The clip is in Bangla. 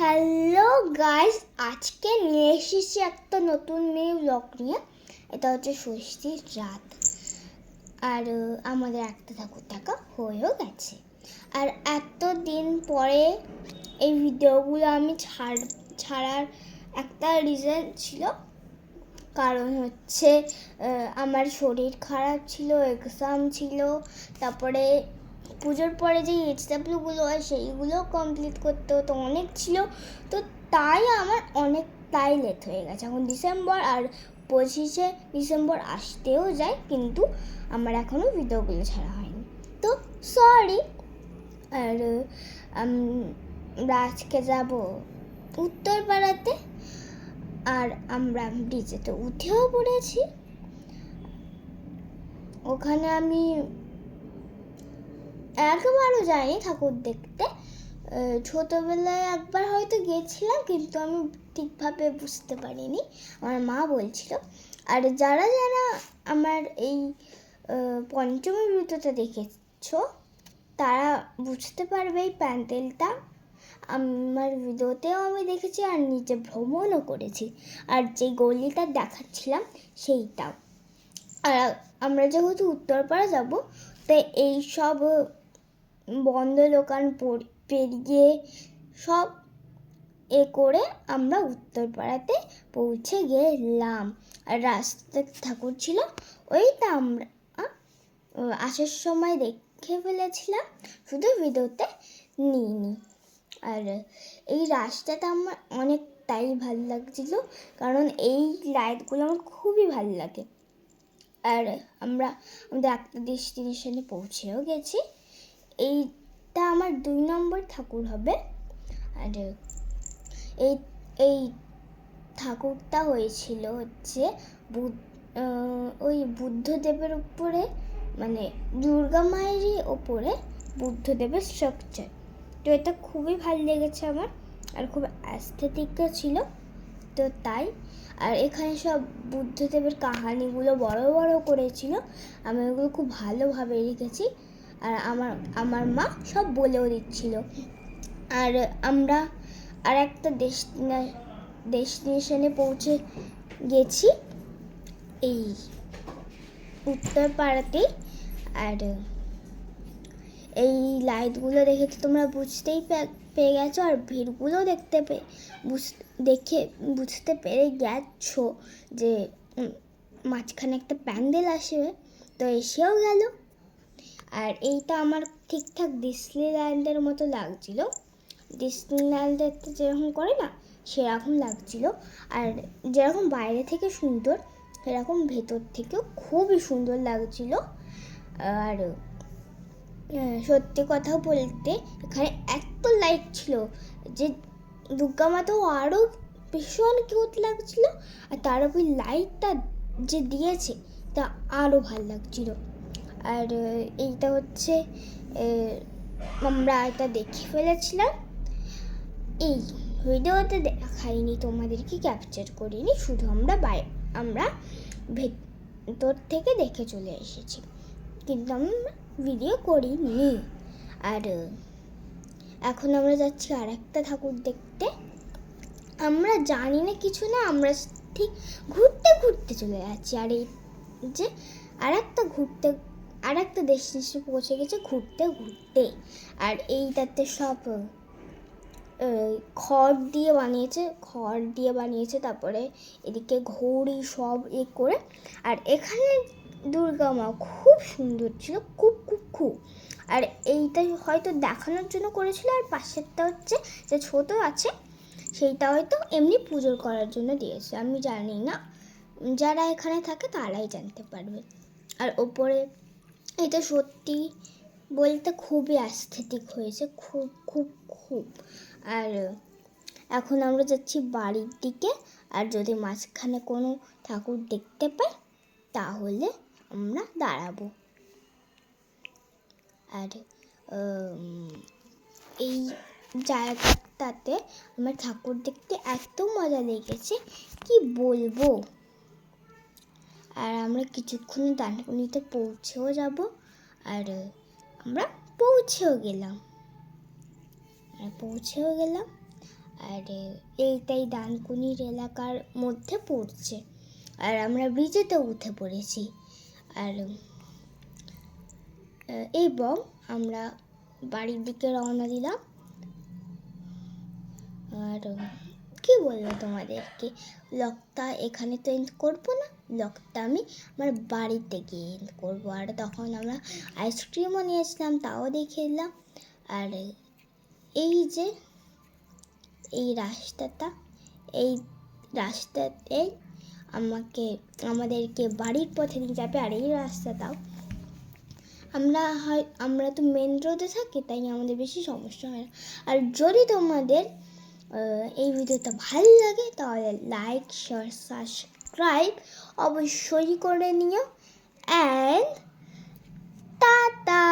হ্যালো গাইস, আজকে নিয়ে এসেছি একটা নতুন মেয়ে ব্লগ নিয়ে। এটা হচ্ছে ষষ্ঠীর রাত, আর আমাদের একটা ঠাকুর দেখা হয়েও গেছে। আর এতদিন পরে এই ভিডিওগুলো আমি ছাড়ার একটা রিজন ছিল, কারণ হচ্ছে আমার শরীর খারাপ ছিল, এক্সাম ছিল, তারপরে পুজোর পরে যে এইচডাব্লিউগুলো হয় সেইগুলো কমপ্লিট করতে হতো, অনেক ছিল। তো তাই আমার অনেকটাই লেট হয়ে গেছে। এখন ডিসেম্বর, আর 25শে ডিসেম্বর আসতেও যায়, কিন্তু আমার এখনও ভিডিওগুলো ছাড়া হয়নি, তো সরি। আর আমরা আজকে যাব উত্তরপাড়াতে, আর আমরা ব্রিজেতে উঠেও পড়েছি। ওখানে আমি একবারও যাইনি ঠাকুর দেখতে। ছোটোবেলায় একবার হয়তো গেছিলাম, কিন্তু আমি ঠিকভাবে বুঝতে পারিনি, আমার মা বলছিল। আর যারা যারা আমার এই পঞ্চমী ভিডিওটা দেখেছো তারা বুঝতে পারবে এই প্যান্ডেলটা আমার ভিডিওতেও আমি দেখেছি, আর নিজে ভ্রমণও করেছি। আর যে গলিটা দেখাচ্ছিলাম সেইটাও। আর আমরা যেহেতু উত্তরপাড়া যাব, তাই এই সব বন্ধ দোকান পেরিয়ে সব করে আমরা উত্তরপাড়াতে পৌঁছে গেলাম। আর রাস্তায় ঠাকুর ছিল, ওইটা আমরা আসার সময় দেখে ফেলেছিলাম, শুধু ভিডিওতে নিইনি। আর এই রাস্তাটা আমার অনেকটাই ভালো লাগছিল, কারণ এই লাইটগুলো আমার খুবই ভালো লাগে। আর আমরা আমাদের একটা ডেস্টিনেশনে পৌঁছেও গেছি। এইটা আমার 2 নম্বর ঠাকুর হবে। আর এই এই ঠাকুরটা হয়েছিল হচ্ছে ওই বুদ্ধদেবের উপরে, মানে দুর্গা মায়েরই ওপরে বুদ্ধদেবের স্ট্রাকচার। তো এটা খুবই ভালো লেগেছে আমার, আর খুব অ্যাস্থেটিকও ছিল, তো তাই। আর এখানে সব বুদ্ধদেবের কাহানিগুলো বড় বড় করেছিল, আমি ওগুলো খুব ভালোভাবে লিখেছি, আর আমার মা সব বলেও দিচ্ছিল। আর আমরা আর একটা ডেস্টিনেশনে পৌঁছে গেছি এই উত্তরপাড়াতেই। আর এই লাইটগুলো দেখে তো তোমরা বুঝতেই পেয়ে গেছো, আর ভিড়গুলো বুঝতে পেরে গেছো যে মাঝখানে একটা প্যান্ডেল আসবে, তো এসেও গেল। আর এইটা আমার ঠিকঠাক ডিসনিল্যান্ডের মতো লাগছিল, ডিসনিল্যান্ডে যেরকম করে না সেরকম লাগছিল। আর যেরকম বাইরে থেকে সুন্দর, সেরকম ভেতর থেকেও খুবই সুন্দর লাগছিল। আর সত্যি কথা বলতে এখানে এত লাইট ছিল যে দুর্গা মাতাও আরও ভীষণ কিউট লাগছিল, আর তার উপর লাইটটা যে দিয়েছে তা আরও ভালো লাগছিল। আর এইটা হচ্ছে আমরা এটা দেখে ফেলেছিলাম। এই ভিডিওতে দেখাইনি, তোমাদেরকে ক্যাপচার করিনি, শুধু আমরা ভেতর থেকে দেখে চলে এসেছি, কিন্তু আমরা ভিডিও করিনি। আর এখন আমরা যাচ্ছি আর একটা ঠাকুর দেখতে। আমরা জানি না কিছু না, আমরা ঠিক ঘুরতে ঘুরতে চলে যাচ্ছি। আর এই যে আর একটা ডেস্টিনেশনে পৌঁছে গেছে ঘুরতে ঘুরতে। আর এইটাতে সব খড় দিয়ে বানিয়েছে, তারপরে এদিকে ঘড়ি সব করে। আর এখানে দুর্গা মা খুব সুন্দর ছিল, খুব খুব খুব। আর এইটা হয়তো দেখানোর জন্য করেছিল, আর পাশেরটা হচ্ছে যে ছোট আছে সেইটা হয়তো এমনি পুজো করার জন্য দিয়েছে, আমি জানি না, যারা এখানে থাকে তারাই জানতে পারবে। আর ওপরে এটা সত্যি বলতে খুবই অ্যাস্থেটিক হয়েছে, খুব খুব খুব। আর এখন আমরা যাচ্ছি বাড়ির দিকে, আর যদি মাঝখানে কোনো ঠাকুর দেখতে পাই তাহলে আমরা দাঁড়াবো। আর এই জায়গাটাতে আমার ঠাকুর দেখতে এত মজা লেগেছে কি বলবো। আর আমরা কিছুক্ষণ ডানকুনিতে পৌঁছেও যাব। আর আমরা পৌঁছেও গেলাম। আর আর এইটাই ডানকুনির এলাকার মধ্যে পড়ছে। আর আমরা ব্রিজেতে উঠে পড়েছি। আর এবং আমরা বাড়ির দিকে রওনা দিলাম। আর কি বলবো তোমাদেরকে, ব্লগটা এখানে তো এন্ড করবো না, ব্লগটা আমি আমার বাড়িতে গিয়ে এন্ড করবো। আর তখন আমরা আইসক্রিমও নিয়েছিলাম, তাও দেখিয়ে দিলাম। আর এই যে এই রাস্তাটা, এই রাস্তাতে আমাদেরকে বাড়ির পথে নিয়ে যাবে। আর এই রাস্তাটাও আমরা তো মেন রোডে থাকি, তাই আমাদের বেশি সমস্যা হয় না। আর যদি তোমাদের এই ভিডিওটা ভালো লাগে তাহলে লাইক, শেয়ার, সাবস্ক্রাইব অবশ্যই করে নিও। And tata.